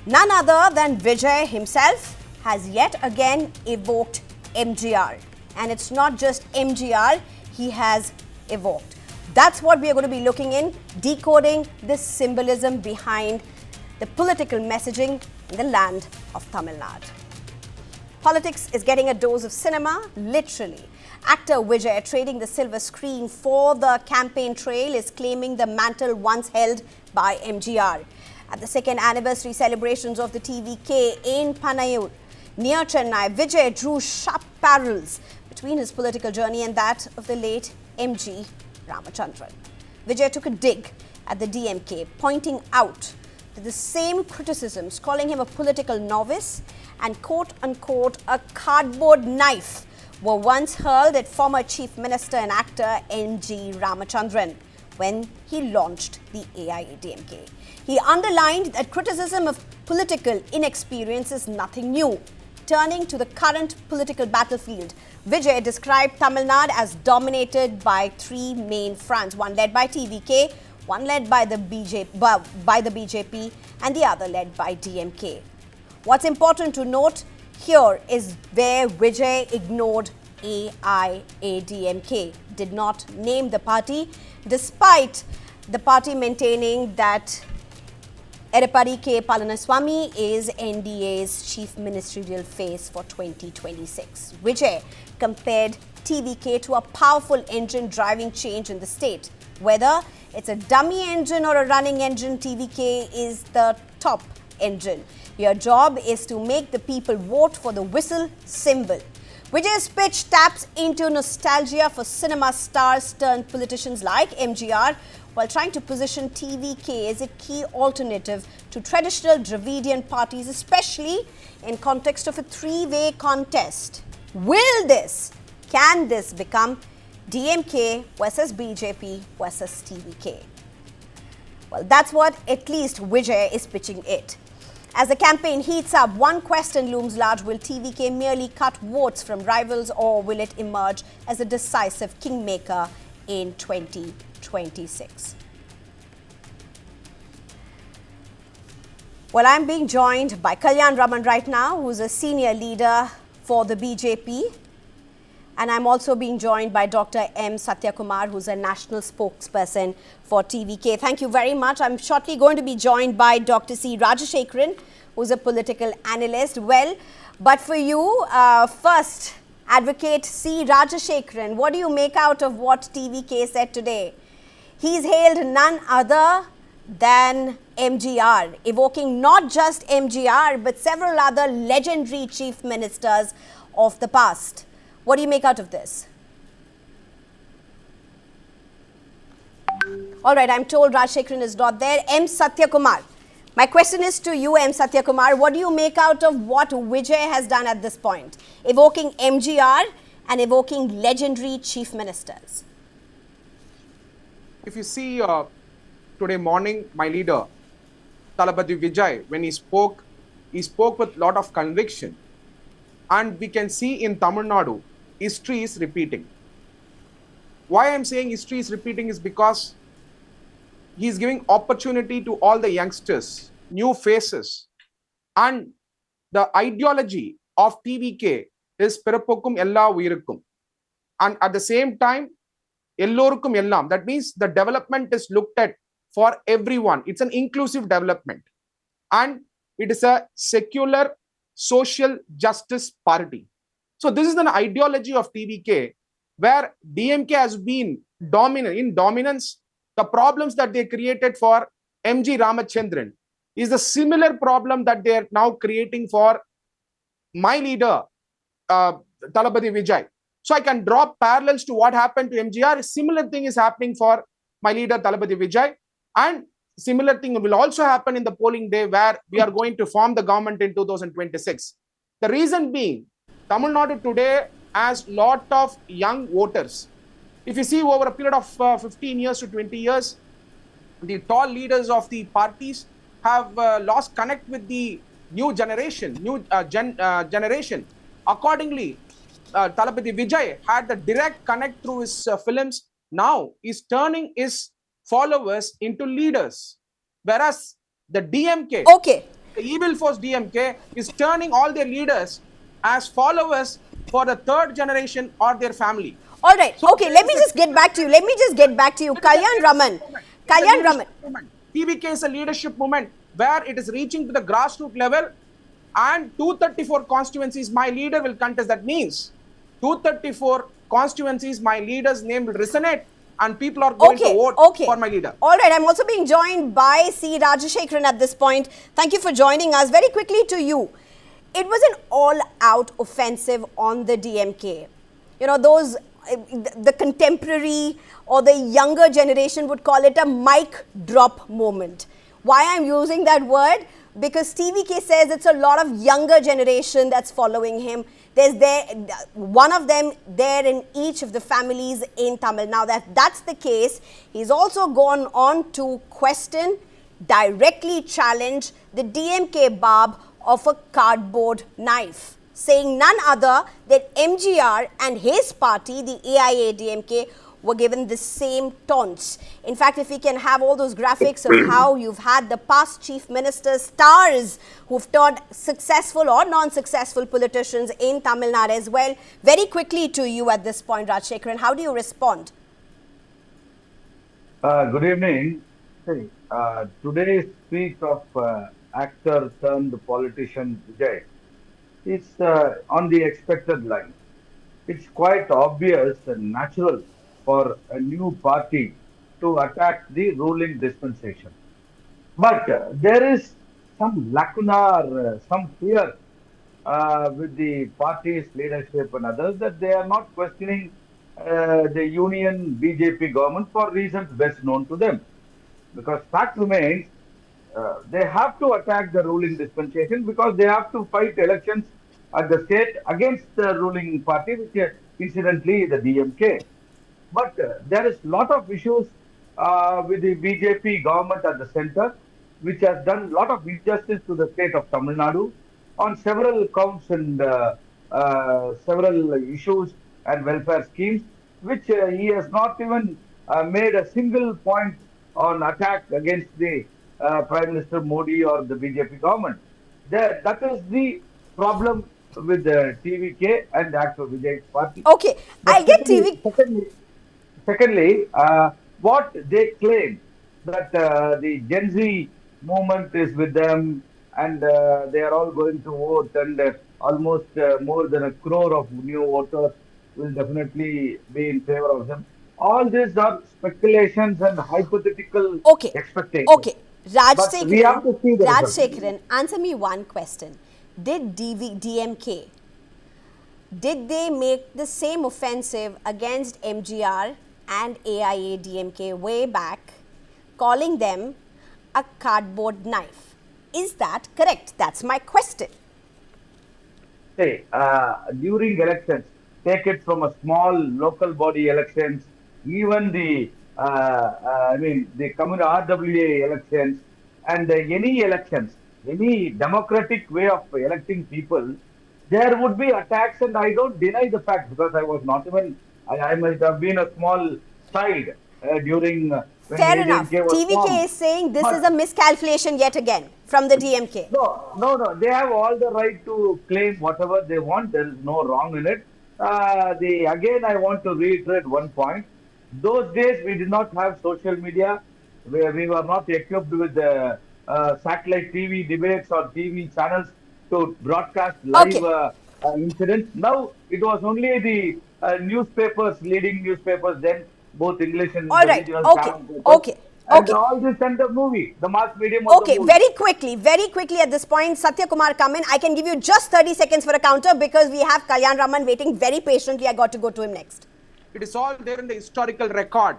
None other than Vijay himself has yet again evoked MGR. And it's not just MGR he has evoked. That's what we are going to be looking in, decoding the symbolism behind the political messaging in the land of Tamil Nadu. Politics is getting a dose of cinema, literally. Actor Vijay, trading the silver screen for the campaign trail, is claiming the mantle once held by MGR. At the second anniversary celebrations of the TVK in Panayur, near Chennai, Vijay drew sharp parallels between his political journey and that of the late MG Ramachandran. Vijay took a dig at the DMK, pointing out that the same criticisms, calling him a political novice and quote-unquote a cardboard knife, were once hurled at former Chief Minister and actor M.G. Ramachandran when he launched the AIADMK. He underlined that criticism of political inexperience is nothing new. Turning to the current political battlefield, Vijay described Tamil Nadu as dominated by three main fronts, one led by TVK, one led by the BJP, and the other led by DMK. What's important to note here is where Vijay ignored AIADMK, did not name the party, despite the party maintaining that Edappadi K. Palaniswamy is NDA's chief ministerial face for 2026. Vijay compared TVK to a powerful engine driving change in the state. Whether it's a dummy engine or a running engine, TVK is the top engine. Your job is to make the people vote for the whistle symbol. Vijay's pitch taps into nostalgia for cinema stars turned politicians like MGR, while trying to position TVK as a key alternative to traditional Dravidian parties, especially in context of a three-way contest. Can this become DMK versus BJP versus TVK? Well, that's what at least Vijay is pitching it. As the campaign heats up, one question looms large. Will TVK merely cut votes from rivals, or will it emerge as a decisive kingmaker in 2026? Well, I'm being joined by Kalyan Raman right now, who's a senior leader for the BJP. And I'm also being joined by Dr. M. Satyakumar, who's a national spokesperson for TVK. Thank you very much. I'm shortly going to be joined by Dr. C. Rajashekharan, who's a political analyst. Well, but for you, first, Advocate C. Rajashekharan, what do you make out of what TVK said today? He's hailed none other than MGR, evoking not just MGR, but several other legendary chief ministers of the past. What do you make out of this? All right, I'm told Rajashekharan is not there. M. Satyakumar. My question is to you, M. Satyakumar. What do you make out of what Vijay has done at this point? Evoking MGR and evoking legendary chief ministers. If you see today morning, my leader, Talapati Vijay, when he spoke with a lot of conviction. And we can see in Tamil Nadu, history is repeating. Why I'm saying history is repeating is because he's giving opportunity to all the youngsters, new faces. And the ideology of TVK is Pirapokkum Ella Uirukkum. And at the same time, Ellorukkum Ellam. That means the development is looked at for everyone. It's an inclusive development. And it is a secular social justice party. So this is an ideology of TVK where DMK has been dominance. The problems that they created for MG Ramachandran is a similar problem that they are now creating for my leader, Talapati Vijay. So I can draw parallels to what happened to MGR. A similar thing is happening for my leader, Talapati Vijay. And similar thing will also happen in the polling day where we are going to form the government in 2026. The reason being, Tamil Nadu today has lot of young voters. If you see over a period of 15 years to 20 years, the tall leaders of the parties have lost connect with the new generation, generation. Accordingly, Talapati Vijay had the direct connect through his films. Now he's turning his followers into leaders, whereas the DMK. Okay, The evil force DMK is turning all their leaders as followers for the third generation or their family. All right. So Okay, let me just get back to you. Kalyan Raman. Kalyan Raman. TVK is a leadership movement where it is reaching to the grassroots level, and 234 constituencies my leader will contest. That means 234 constituencies my leader's name will resonate, and people are going to vote for my leader. All right. I'm also being joined by C. Rajashekharan at this point. Thank you for joining us. Very quickly to you. It was an all-out offensive on the DMK. You know, the contemporary or the younger generation would call it a mic drop moment. Why I'm using that word? Because TVK says it's a lot of younger generation that's following him. There's one of them there in each of the families in Tamil. Now that's the case, he's also gone on to question, directly challenge the DMK barb of a cardboard knife, saying none other than MGR and his party, the AIADMK, were given the same taunts. In fact, if we can have all those graphics of how you've had the past chief ministers, stars who've turned successful or non-successful politicians in Tamil Nadu as well. Very quickly to you at this point, Rajashekharan, how do you respond? Good evening. Today's speech of actor turned politician Vijay is on the expected line. It's quite obvious and natural for a new party to attack the ruling dispensation. But there is some lacuna or some fear with the party's leadership and others that they are not questioning the union BJP government for reasons best known to them. Because fact remains, they have to attack the ruling dispensation because they have to fight elections at the state against the ruling party, which incidentally the DMK. But there is a lot of issues with the BJP government at the center, which has done a lot of injustice to the state of Tamil Nadu on several counts and several issues and welfare schemes, which he has not even made a single point on attack against the Prime Minister Modi or the BJP government. That is the problem with the TVK and actor Vijay's party. Okay, I'll get TVK. Secondly, what they claim that the Gen Z movement is with them and they are all going to vote and almost more than 1 crore of new voters will definitely be in favor of them. All these are speculations and hypothetical expectations. Okay, Rajashekharan, answer me one question. Did DMK, did they make the same offensive against MGR and AIADMK way back, calling them a cardboard knife? Is that correct? That's my question. During elections, take it from a small local body elections, even the the communal RWA elections and any elections, any democratic way of electing people, there would be attacks, and I don't deny the fact because I was not even, I might have been a small child during. Fair enough. TVK is saying this is a miscalculation yet again from the DMK. No. They have all the right to claim whatever they want. There is no wrong in it. Again, I want to reiterate one point. Those days we did not have social media. We were not equipped with satellite TV debates or TV channels to broadcast live incidents. Now it was only the newspapers, leading newspapers, then both English and regional channels. And all this and the movie, the mass medium of the movie. Very quickly at this point, Satya Kumar come in. I can give you just 30 seconds for a counter because we have Kalyan Raman waiting very patiently. I got to go to him next. It is all there in the historical record.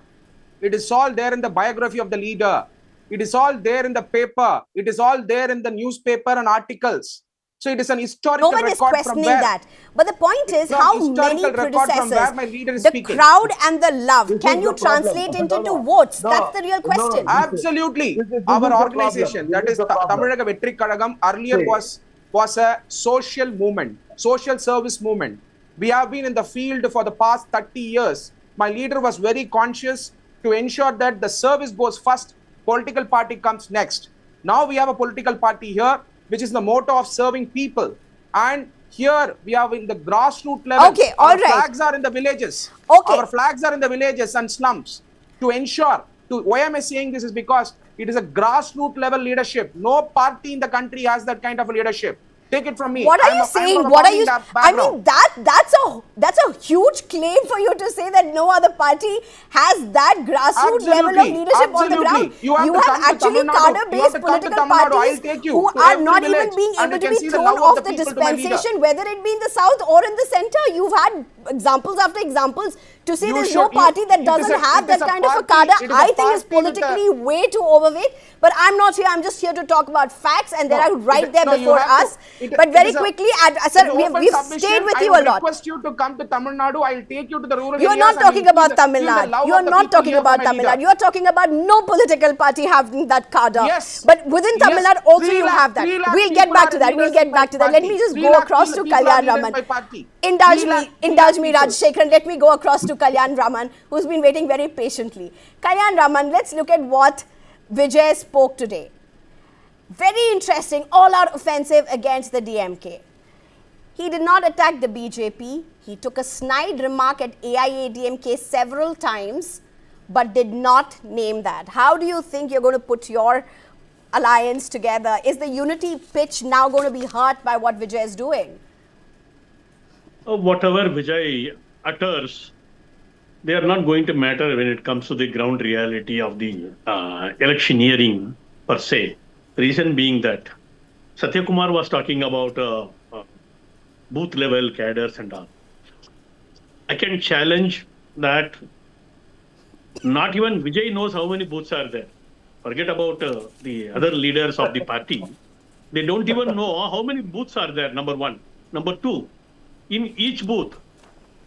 It is all there in the biography of the leader. It is all there in the paper. It is all there in the newspaper and articles. So it is an historical record. No one is questioning that. But the point is how many predecessors, the crowd and the love, can you translate into votes? That's the real question. Absolutely. Our organization, that is Tamil Nadu earlier was a social movement, social service movement. We have been in the field for the past 30 years. My leader was very conscious to ensure that the service goes first, political party comes next. Now we have a political party here. which is the motto of serving people. And here we are in the grassroots level. Okay, Our all right. flags are in the villages. Okay. Our flags are in the villages and slums to ensure. Why am I saying this is because it is a grassroots level leadership. No party in the country has that kind of leadership. Take it from me. What are you saying? What are you? I mean, that's a huge claim for you to say that no other party has that grassroots level of leadership on the ground. You have actually cadre-based political parties who are not even being able to be thrown off the dispensation, whether it be in the south or in the center. You've had examples after examples to say there's no party that doesn't have that kind of a cadre. I think is politically way too overweight. But I'm not here. I'm just here to talk about facts, and they are right there before us. But very quickly, sir, we've stayed with you a lot. I request you to come to Tamil Nadu. I'll take you to the rural areas. You're not talking about Tamil Nadu. You're not talking about Tamil Nadu. You're talking about no political party having that cadre. Yes. But within Tamil Nadu also you have that. We'll get back to that. We'll get back to that. Let me just go across to Kalyan Raman. Indulge me, Rajshekharan. Let me go across to Kalyan Raman, who's been waiting very patiently. Kalyan Raman, let's look at what Vijay spoke today. Very interesting, all-out offensive against the DMK. He did not attack the BJP. He took a snide remark at AIADMK several times, but did not name that. How do you think you're going to put your alliance together? Is the unity pitch now going to be hurt by what Vijay is doing? Whatever Vijay utters, they are not going to matter when it comes to the ground reality of the electioneering per se. Reason being that Satyakumar was talking about booth level cadres and all. I can challenge that not even Vijay knows how many booths are there. Forget about the other leaders of the party. They don't even know how many booths are there, number one. Number two, in each booth,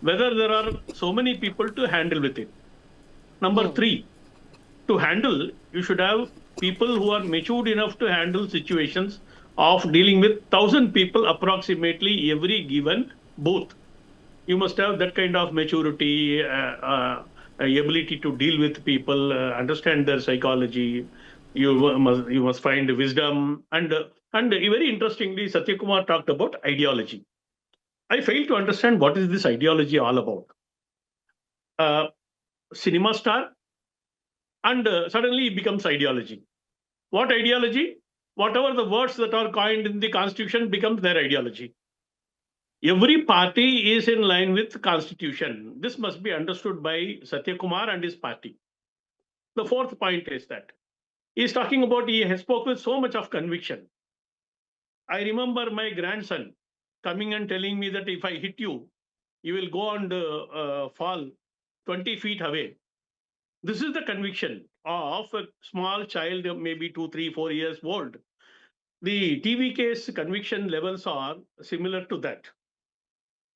whether there are so many people to handle with it. Number three, to handle, you should have people who are matured enough to handle situations of dealing with 1,000 people approximately every given booth. You must have that kind of maturity, ability to deal with people, understand their psychology. You must find wisdom. And very interestingly, Satyakumar talked about ideology. I fail to understand what is this ideology all about. Cinema star, and suddenly it becomes ideology. What ideology? Whatever the words that are coined in the constitution becomes their ideology. Every party is in line with the constitution. This must be understood by Satyakumar and his party. The fourth point is that he is talking about, he has spoken with so much of conviction. I remember my grandson coming and telling me that if I hit you, you will go and fall 20 feet away. This is the conviction of a small child, maybe 2, 3, 4 years old. The TVK's conviction levels are similar to that.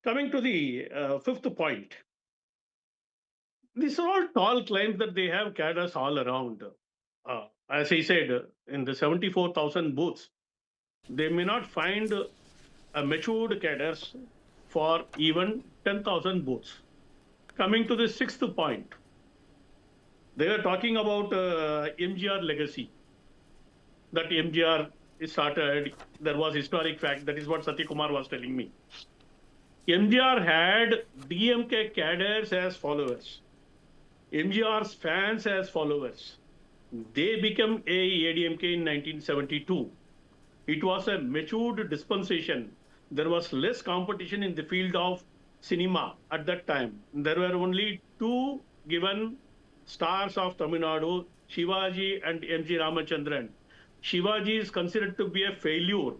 Coming to the fifth point, these are all tall claims that they have cadres all around. As I said, in the 74,000 booths, they may not find matured cadres for even 10,000 booths. Coming to the sixth point, they were talking about MGR legacy. That MGR started, there was historic fact, that is what Satyakumar was telling me. MGR had DMK cadres as followers, MGR's fans as followers. They became AIADMK in 1972. It was a matured dispensation. There was less competition in the field of cinema at that time. There were only two given stars of Tamil Nadu, Shivaji and M.G. Ramachandran. Shivaji is considered to be a failure,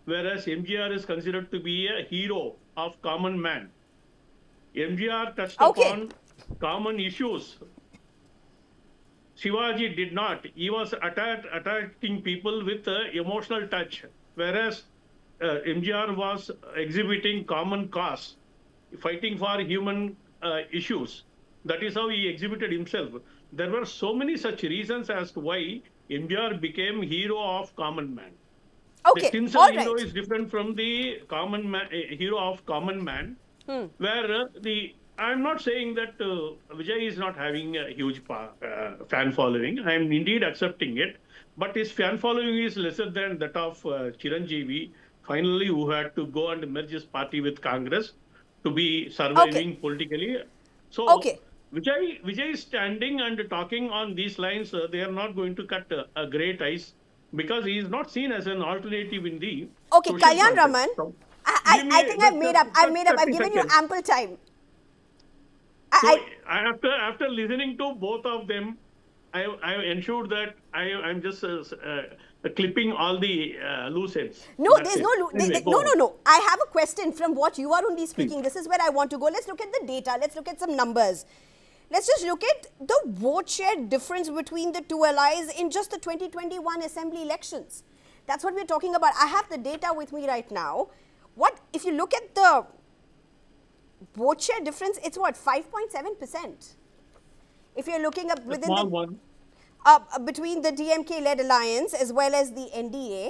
whereas MGR is considered to be a hero of common man. MGR touched upon common issues. Shivaji did not. He was attacking people with emotional touch, whereas MGR was exhibiting common cause, fighting for human issues. That is how he exhibited himself. There were so many such reasons as to why MGR became hero of common man. Okay, the tinsel hero is different from the common man, hero of common man, where the I'm not saying that Vijay is not having a huge fan following. I'm indeed accepting it, but his fan following is lesser than that of Chiranjeevi, finally, who had to go and merge his party with Congress to be Okay. surviving politically. So Okay. Vijay is standing and talking on these lines. They are not going to cut a great ice because he is not seen as an alternative in the Okay, social Kalyan context. Raman. So, I, give I me think I've made up. I've made up. I've 30 given you seconds. ample time. So after listening to both of them, I ensured that I'm just clipping all the loose ends. No, That's there's it. no, Anyway, go no, on. no, no. I have a question from what you are only speaking. Please. This is where I want to go. Let's look at the data. Let's look at some numbers. Let's just look at the vote share difference between the two allies in just the 2021 assembly elections. That's what we're talking about. I have the data with me right now. What if you look at the vote share difference? It's what, 5.7%. If you're looking up A within small the one, between the DMK-led alliance as well as the NDA,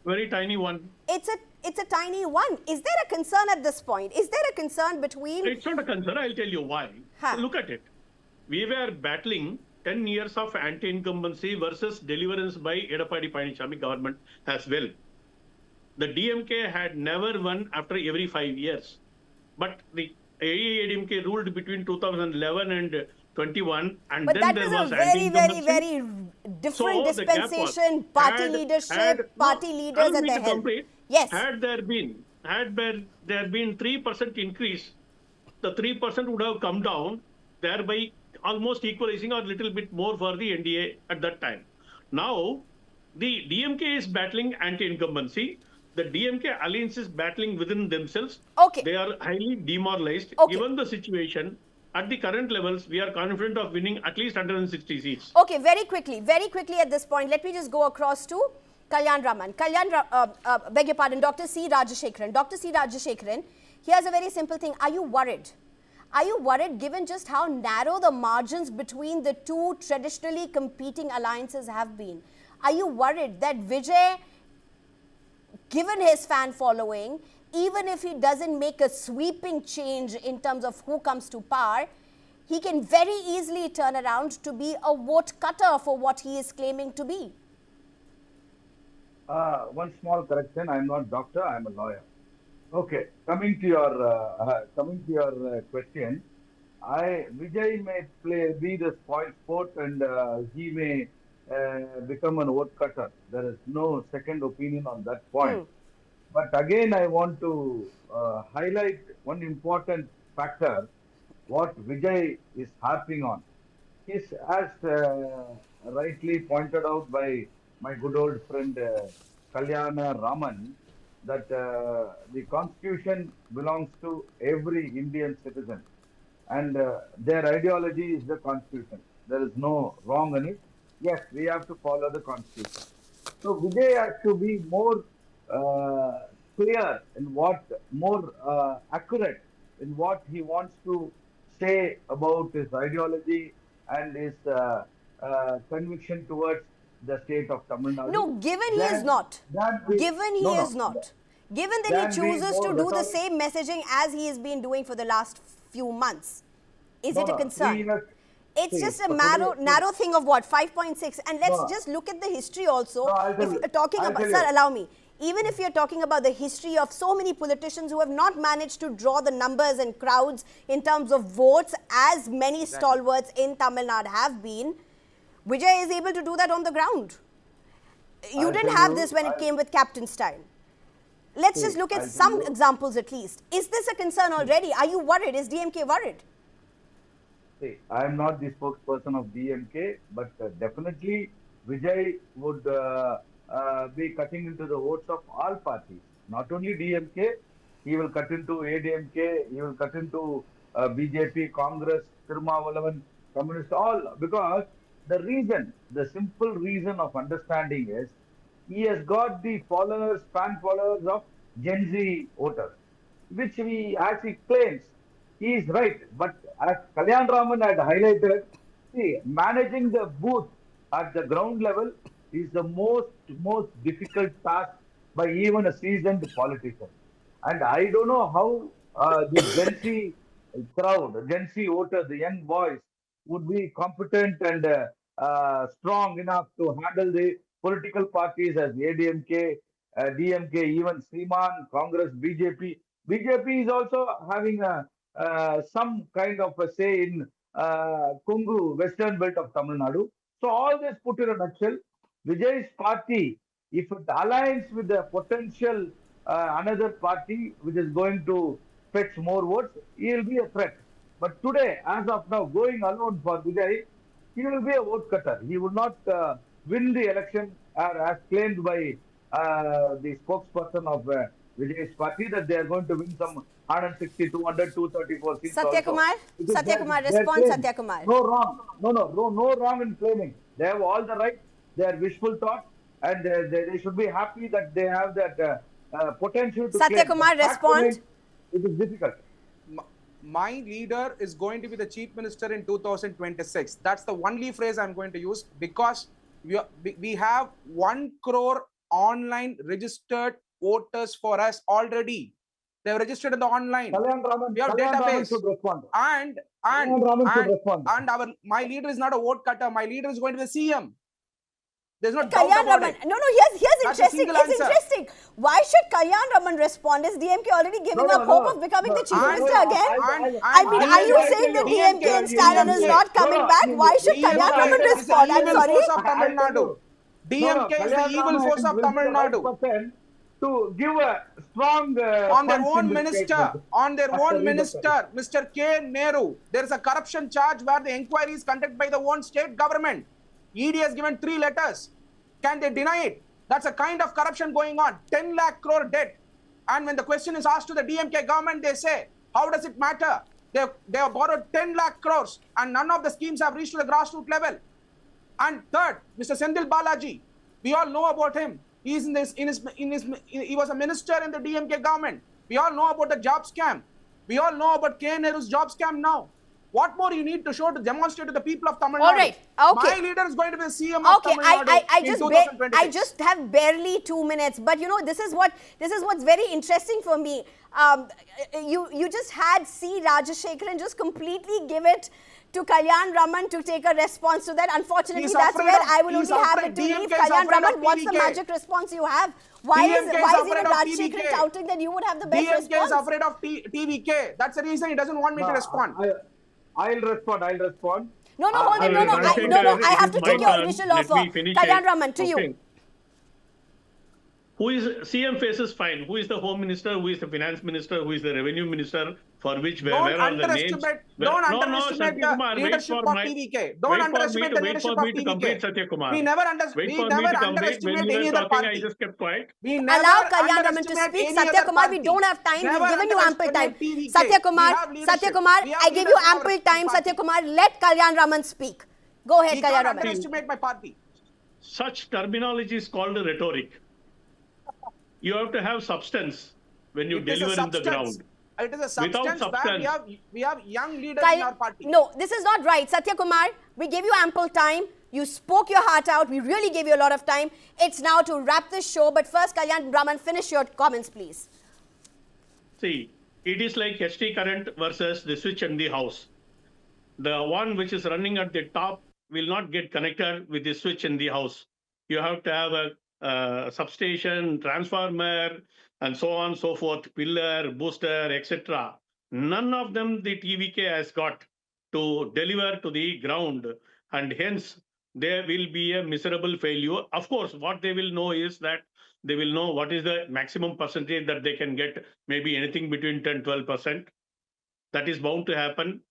very tiny one. it's a tiny one. Is there a concern at this point? Is there a concern between? It's not a concern. I'll tell you why. Huh. Look at it. We were battling 10 years of anti-incumbency versus deliverance by Edappadi Palaniswamy government as well. The DMK had never won after every 5 years. But the AIADMK ruled between 2011 and 21, and But then that there was a was very, very, anti-incumbency. very different So the gap was- dispensation. Party leadership, party leaders allow at me the to helm. complete. Yes. Had there been 3% increase, the 3% would have come down, thereby almost equalizing or a little bit more for the NDA at that time. Now, the DMK is battling anti-incumbency. The DMK alliance is battling within themselves. Okay. They are highly demoralized. Okay. Given the situation, at the current levels, we are confident of winning at least 160 seats. Okay, very quickly at this point, let me just go across to Kalyan Raman. Beg your pardon, Dr. C. Rajashekharan. Dr. C. Rajashekharan, here's a very simple thing. Are you worried? Are you worried given just how narrow the margins between the two traditionally competing alliances have been? Are you worried that Vijay, given his fan following, even if he doesn't make a sweeping change in terms of who comes to power, he can very easily turn around to be a vote cutter for what he is claiming to be? One small correction. I'm not doctor. I'm a lawyer. Okay. Coming to your question, Vijay may be the spoil sport, and he may become an vote cutter. There is no second opinion on that point. But again, I want to highlight one important factor, what Vijay is harping on. Is, as rightly pointed out by my good old friend Kalyana Raman, that the constitution belongs to every Indian citizen, and their ideology is the constitution. There is no wrong in it. Yes, we have to follow the constitution. So Vijay has to be more clear in more accurate in what he wants to say about his ideology and his conviction towards the state of Tamil Nadu. No, given he is not. Given that he chooses to do the same messaging as he has been doing for the last few months, is it a concern? It's just a narrow thing of what, 5.6. And let's just look at the history also. If you're talking about, sir, allow me. Even if you're talking about the history of so many politicians who have not managed to draw the numbers and crowds in terms of votes as many stalwarts in Tamil Nadu have been, Vijay is able to do that on the ground. You didn't have this when it came with Captain Style. Let's just look at some examples at least. Is this a concern already? Are you worried? Is DMK worried? See, I am not the spokesperson of DMK, but definitely Vijay would be cutting into the votes of all parties, not only DMK. He will cut into AIADMK, he will cut into BJP, Congress, Tirumavalavan, Communist, all, because the simple reason of understanding is he has got the fan followers of Gen Z voters, which as he claims, he is right. But as Kalyan Raman had highlighted, see, managing the booth at the ground level is the most difficult task by even a seasoned politician. And I don't know how the Gen Z crowd, Gen Z voters, the young boys, would be competent and strong enough to handle the political parties as ADMK, DMK, even Sriman, Congress, BJP. BJP is also having some kind of a say in Kungu, western belt of Tamil Nadu. So all this put in a nutshell, Vijay's party, if it aligns with the potential another party which is going to fetch more votes, he will be a threat. But today, as of now, going alone for Vijay, he will be a vote cutter. He will not win the election as claimed by the spokesperson of Vijay's party that they are going to win some 160, 200, 234 seats. Satyakumar, Satyakumar, respond, Satyakumar. No wrong. No wrong in claiming. They have all the right. They are wishful thought, and they should be happy that they have that potential to Satyakumar, respond. It is difficult. My leader is going to be the Chief Minister in 2026. That's the only phrase I'm going to use, because we have 1 crore online registered voters for us already. They have registered in the online. We have database. And my leader is not a vote cutter. My leader is going to be the CM. There's no doubt about it. No, here's interesting. It's interesting. Why should Kalyan Raman respond? Is DMK already giving up hope of becoming the Chief Minister again? I mean, are you saying that DMK and Stalin is not coming back? Why should Kalyan Raman respond? I'm sorry. DMK is the evil force of Tamil Nadu. To give a strong on their own minister, Mr. K. Nehru. There is a corruption charge where the inquiry is conducted by the own state government. ED has given 3 letters. Can they deny it? That's a kind of corruption going on. 10 lakh crore debt. And when the question is asked to the DMK government, they say, how does it matter? They have borrowed 10 lakh crores and none of the schemes have reached to the grassroots level. And third, Mr. Sendil Balaji. We all know about him. He was a minister in the DMK government. We all know about the job scam. We all know about K. Nehru's job scam now. What more you need to show to demonstrate to the people of Tamil Nadu? All right. Okay. My leader is going to be the CM of Tamil Nadu in 2026. I just have barely 2 minutes, but you know, this is what's very interesting for me. You just had C. Rajashekharan just completely give it to Kalyan Raman to take a response to that. Unfortunately, that's where I will only have it to leave. Kalyan Raman, what's the magic response you have? Why is even Rajashekharan touting that you would have the best response? DMK is afraid of TVK. That's the reason he doesn't want me to respond. I'll respond. No, hold it. No. I have to take your initial offer. Kalyan Raman, to you. Who is CM faces fine? Who is the Home Minister? Who is the Finance Minister? Who is the Revenue Minister? For which where are the names? Don't underestimate the leadership of TVK. Don't underestimate the leadership of TVK. We never underestimate any other party. I just kept quiet. Allow Kalyan Raman to speak. Satyakumar, we don't have time. We've given you ample time. Satyakumar, I give you ample time. Satyakumar, let Kalyan Raman speak. Go ahead, Kalyan Raman. Underestimate my party. Such terminology is called rhetoric. You have to have substance when you deliver in the ground. It is a substance where we have young leaders in our party. No, this is not right. Satyakumar, we gave you ample time. You spoke your heart out. We really gave you a lot of time. It's now to wrap this show. But first, Kalyan Raman, finish your comments, please. See, it is like HT current versus the switch in the house. The one which is running at the top will not get connected with the switch in the house. You have to have a substation, transformer, and so on, so forth, pillar, booster, etc. None of them the TVK has got to deliver to the ground, and hence there will be a miserable failure. Of course, what they will know is that they will know what is the maximum percentage that they can get, maybe anything between 10-12%. That is bound to happen.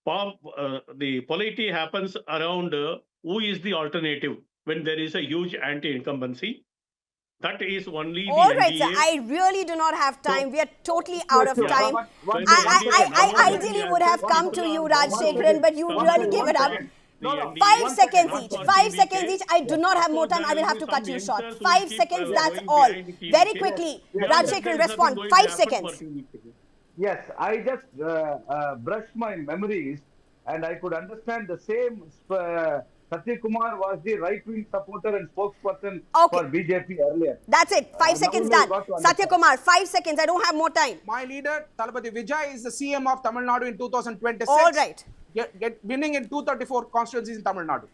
The polity happens around who is the alternative when there is a huge anti-incumbency. That is only the All right, NDA. sir. I really do not have time. We are totally out of time. I ideally would have come to you, Rajashekharan, but you really gave it up. 5 seconds each. 5 seconds each. I do not have more time. I will have to cut you short. 5 seconds, that's all. Very quickly, Rajashekharan, respond. 5 seconds. Yes, I just brushed my memories and I could understand the same Satyakumar was the right-wing supporter and spokesperson Okay. for BJP earlier. That's it. 5 Now seconds you done. got to understand. Satyakumar, 5 seconds. I don't have more time. My leader, Talapati Vijay, is the CM of Tamil Nadu in 2026. All right. Winning in 234 constituencies in Tamil Nadu.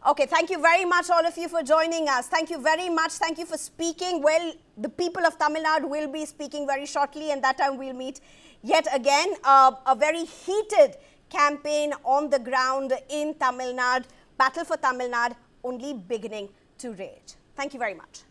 Okay, thank you very much, all of you, for joining us. Thank you very much. Thank you for speaking. Well, the people of Tamil Nadu will be speaking very shortly, and that time we'll meet yet again. A very heated campaign on the ground in Tamil Nadu. Battle for Tamil Nadu only beginning to rage. Thank you very much.